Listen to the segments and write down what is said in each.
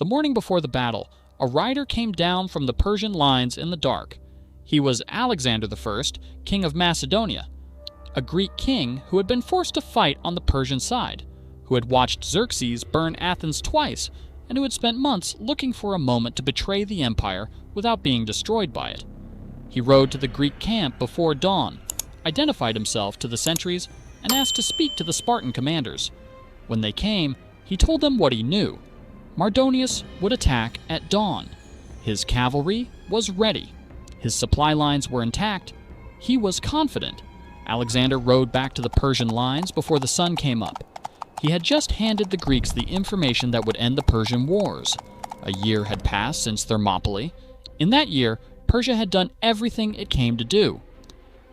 The morning before the battle, a rider came down from the Persian lines in the dark. He was Alexander I, king of Macedonia, a Greek king who had been forced to fight on the Persian side, who had watched Xerxes burn Athens twice, and who had spent months looking for a moment to betray the empire without being destroyed by it. He rode to the Greek camp before dawn, identified himself to the sentries, and asked to speak to the Spartan commanders. When they came, he told them what he knew. Mardonius would attack at dawn. His cavalry was ready. His supply lines were intact. He was confident. Alexander rode back to the Persian lines before the sun came up. He had just handed the Greeks the information that would end the Persian wars. A year had passed since Thermopylae. In that year, Persia had done everything it came to do.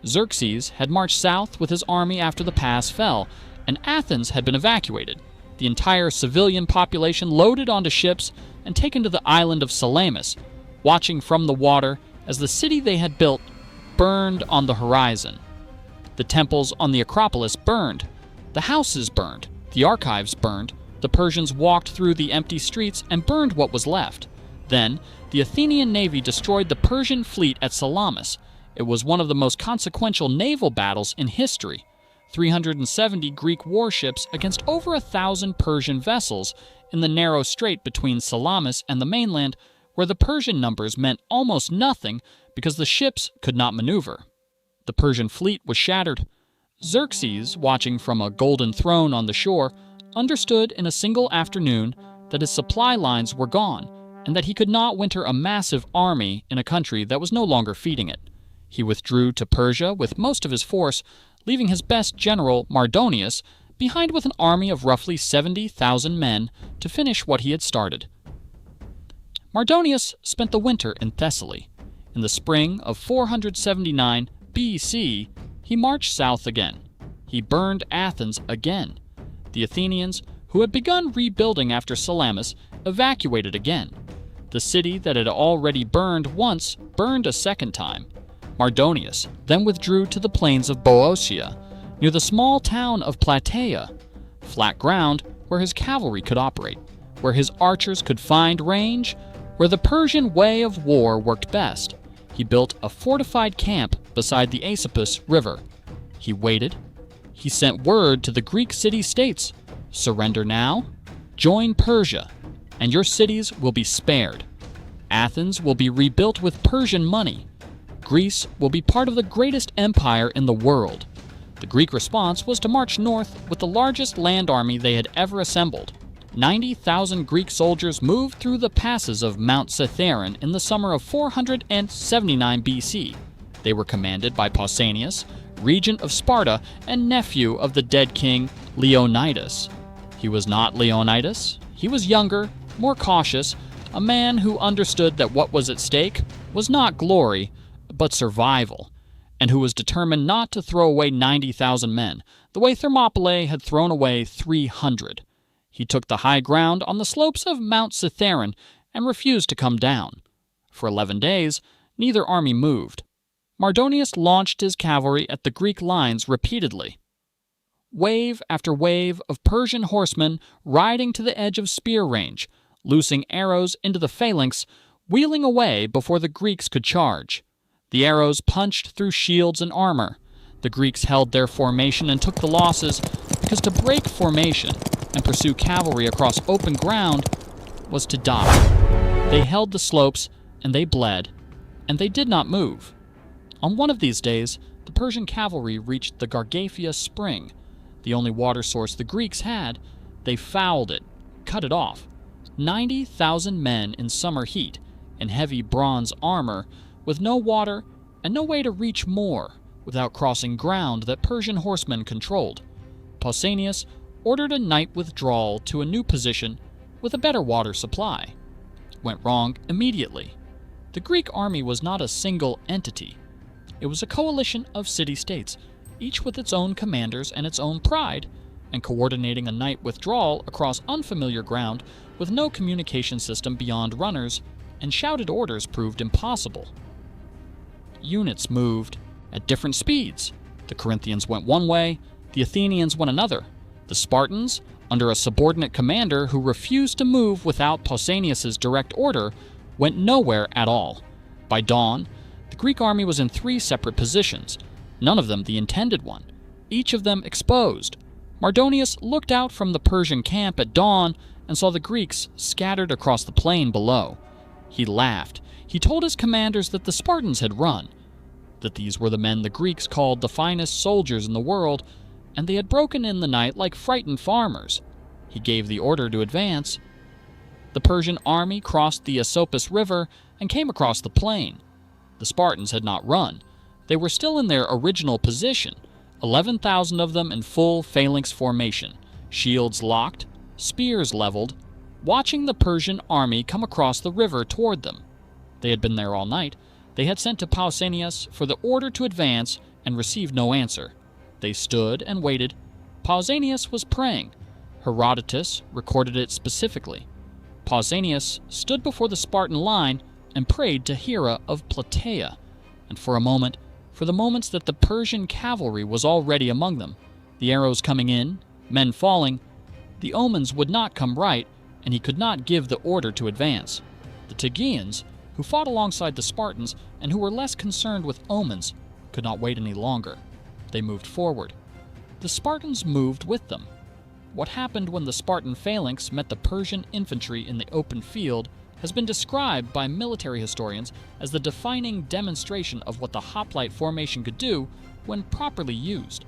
Xerxes had marched south with his army after the pass fell, and Athens had been evacuated. The entire civilian population loaded onto ships and taken to the island of Salamis, watching from the water as the city they had built burned on the horizon. The temples on the Acropolis burned. The houses burned. The archives burned. The Persians walked through the empty streets and burned what was left. Then, the Athenian navy destroyed the Persian fleet at Salamis. It was one of the most consequential naval battles in history. 370 Greek warships against over 1,000 Persian vessels in the narrow strait between Salamis and the mainland, where the Persian numbers meant almost nothing because the ships could not maneuver. The Persian fleet was shattered. Xerxes, watching from a golden throne on the shore, understood in a single afternoon that his supply lines were gone and that he could not winter a massive army in a country that was no longer feeding it. He withdrew to Persia with most of his force, leaving his best general, Mardonius, behind with an army of roughly 70,000 men to finish what he had started. Mardonius spent the winter in Thessaly. In the spring of 479 BC, he marched south again. He burned Athens again. The Athenians, who had begun rebuilding after Salamis, evacuated again. The city that had already burned once burned a second time. Mardonius then withdrew to the plains of Boeotia, near the small town of Plataea, flat ground where his cavalry could operate, where his archers could find range, where the Persian way of war worked best. He built a fortified camp beside the Asopus River. He waited. He sent word to the Greek city-states, "Surrender now, join Persia, and your cities will be spared. Athens will be rebuilt with Persian money. Greece will be part of the greatest empire in the world." The Greek response was to march north with the largest land army they had ever assembled. 90,000 Greek soldiers moved through the passes of Mount Cithaeron in the summer of 479 BC. They were commanded by Pausanias, regent of Sparta and nephew of the dead king Leonidas. He was not Leonidas. He was younger, more cautious, a man who understood that what was at stake was not glory, but survival, and who was determined not to throw away 90,000 men, the way Thermopylae had thrown away 300. He took the high ground on the slopes of Mount Cithaeron and refused to come down. For 11 days, neither army moved. Mardonius launched his cavalry at the Greek lines repeatedly. Wave after wave of Persian horsemen riding to the edge of spear range, loosing arrows into the phalanx, wheeling away before the Greeks could charge. The arrows punched through shields and armor. The Greeks held their formation and took the losses because to break formation and pursue cavalry across open ground was to die. They held the slopes and they bled, and they did not move. On one of these days, the Persian cavalry reached the Gargaphia spring, the only water source the Greeks had. They fouled it, cut it off. 90,000 men in summer heat, in heavy bronze armor, with no water and no way to reach more without crossing ground that Persian horsemen controlled. Pausanias ordered a night withdrawal to a new position with a better water supply. Went wrong immediately. The Greek army was not a single entity. It was a coalition of city-states, each with its own commanders and its own pride, and coordinating a night withdrawal across unfamiliar ground with no communication system beyond runners, and shouted orders proved impossible. Units moved at different speeds. The Corinthians went one way, the Athenians went another. The Spartans, under a subordinate commander who refused to move without Pausanias's direct order, went nowhere at all. By dawn, the Greek army was in 3 separate positions, none of them the intended one, each of them exposed. Mardonius looked out from the Persian camp at dawn and saw the Greeks scattered across the plain below. He laughed. He told his commanders that the Spartans had run, that these were the men the Greeks called the finest soldiers in the world, and they had broken in the night like frightened farmers. He gave the order to advance. The Persian army crossed the Asopus River and came across the plain. The Spartans had not run. They were still in their original position, 11,000 of them in full phalanx formation, shields locked, spears leveled, watching the Persian army come across the river toward them. They had been there all night. They had sent to Pausanias for the order to advance and received no answer. They stood and waited. Pausanias was praying. Herodotus recorded it specifically. Pausanias stood before the Spartan line and prayed to Hera of Plataea, and for the moments that the Persian cavalry was already among them, the arrows coming in, men falling, the omens would not come right, and he could not give the order to advance. The Tegeans, who fought alongside the Spartans and who were less concerned with omens, could not wait any longer. They moved forward. The Spartans moved with them. What happened when the Spartan phalanx met the Persian infantry in the open field has been described by military historians as the defining demonstration of what the hoplite formation could do when properly used.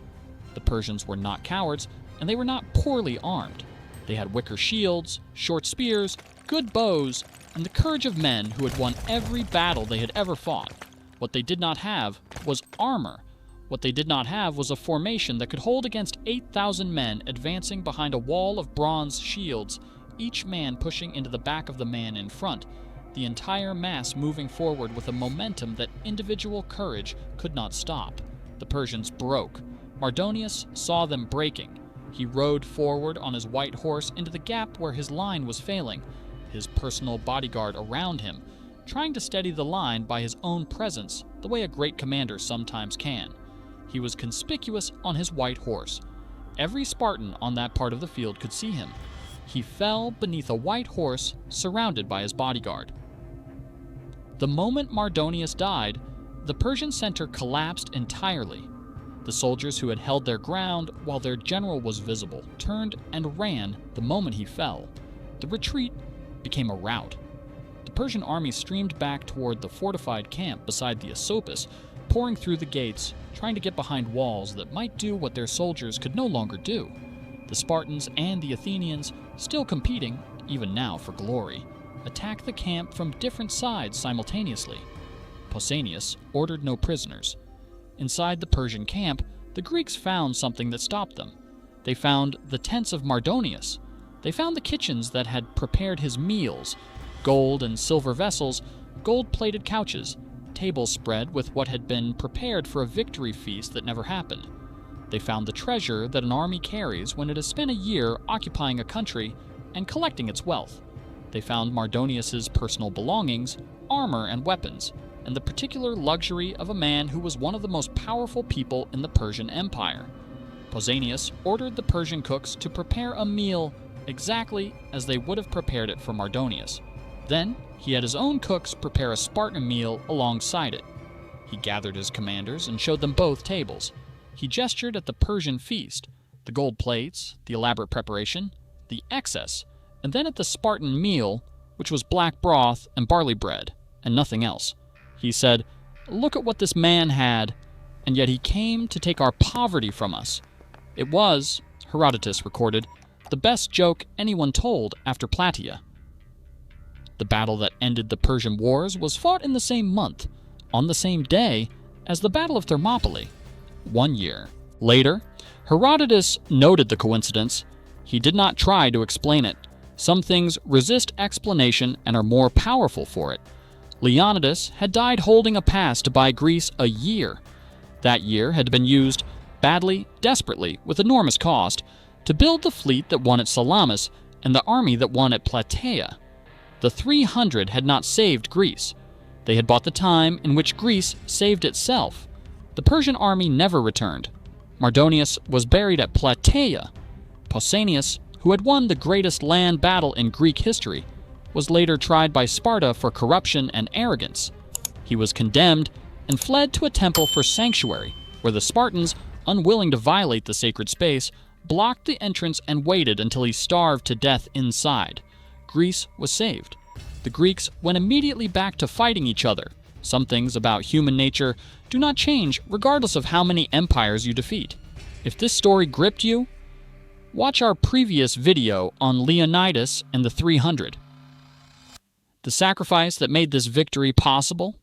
The Persians were not cowards, and they were not poorly armed. They had wicker shields, short spears, good bows, and the courage of men who had won every battle they had ever fought. What they did not have was armor. What they did not have was a formation that could hold against 8,000 men advancing behind a wall of bronze shields, each man pushing into the back of the man in front, the entire mass moving forward with a momentum that individual courage could not stop. The Persians broke. Mardonius saw them breaking. He rode forward on his white horse into the gap where his line was failing, his personal bodyguard around him, trying to steady the line by his own presence, the way a great commander sometimes can. He was conspicuous on his white horse. Every Spartan on that part of the field could see him. He fell beneath a white horse surrounded by his bodyguard. The moment Mardonius died, the Persian center collapsed entirely. The soldiers who had held their ground while their general was visible turned and ran the moment he fell. The retreat became a rout. The Persian army streamed back toward the fortified camp beside the Asopus, pouring through the gates, trying to get behind walls that might do what their soldiers could no longer do. The Spartans and the Athenians, still competing, even now for glory, attacked the camp from different sides simultaneously. Pausanias ordered no prisoners. Inside the Persian camp, the Greeks found something that stopped them. They found the tents of Mardonius. They found the kitchens that had prepared his meals, gold and silver vessels, gold-plated couches, tables spread with what had been prepared for a victory feast that never happened. They found the treasure that an army carries when it has spent a year occupying a country and collecting its wealth. They found Mardonius's personal belongings, armor and weapons, and the particular luxury of a man who was one of the most powerful people in the Persian Empire. Pausanias ordered the Persian cooks to prepare a meal exactly as they would have prepared it for Mardonius. Then he had his own cooks prepare a Spartan meal alongside it. He gathered his commanders and showed them both tables. He gestured at the Persian feast, the gold plates, the elaborate preparation, the excess, and then at the Spartan meal, which was black broth and barley bread, and nothing else. He said, "Look at what this man had, and yet he came to take our poverty from us." It was, Herodotus recorded, the best joke anyone told after Plataea. The battle that ended the Persian wars was fought in the same month, on the same day, as the Battle of Thermopylae, 1 year later. Herodotus noted the coincidence. He did not try to explain it. Some things resist explanation and are more powerful for it. Leonidas had died holding a pass to buy Greece a year. That year had been used badly, desperately, with enormous cost, to build the fleet that won at Salamis and the army that won at Plataea. The 300 had not saved Greece. They had bought the time in which Greece saved itself. The Persian army never returned. Mardonius was buried at Plataea. Pausanias who had won the greatest land battle in Greek history, was later tried by Sparta for corruption and arrogance. He was condemned and fled to a temple for sanctuary, where the Spartans, unwilling to violate the sacred space, blocked the entrance and waited until he starved to death inside. Greece was saved. The Greeks went immediately back to fighting each other. Some things about human nature do not change regardless of how many empires you defeat. If this story gripped you, watch our previous video on Leonidas and the 300. The sacrifice that made this victory possible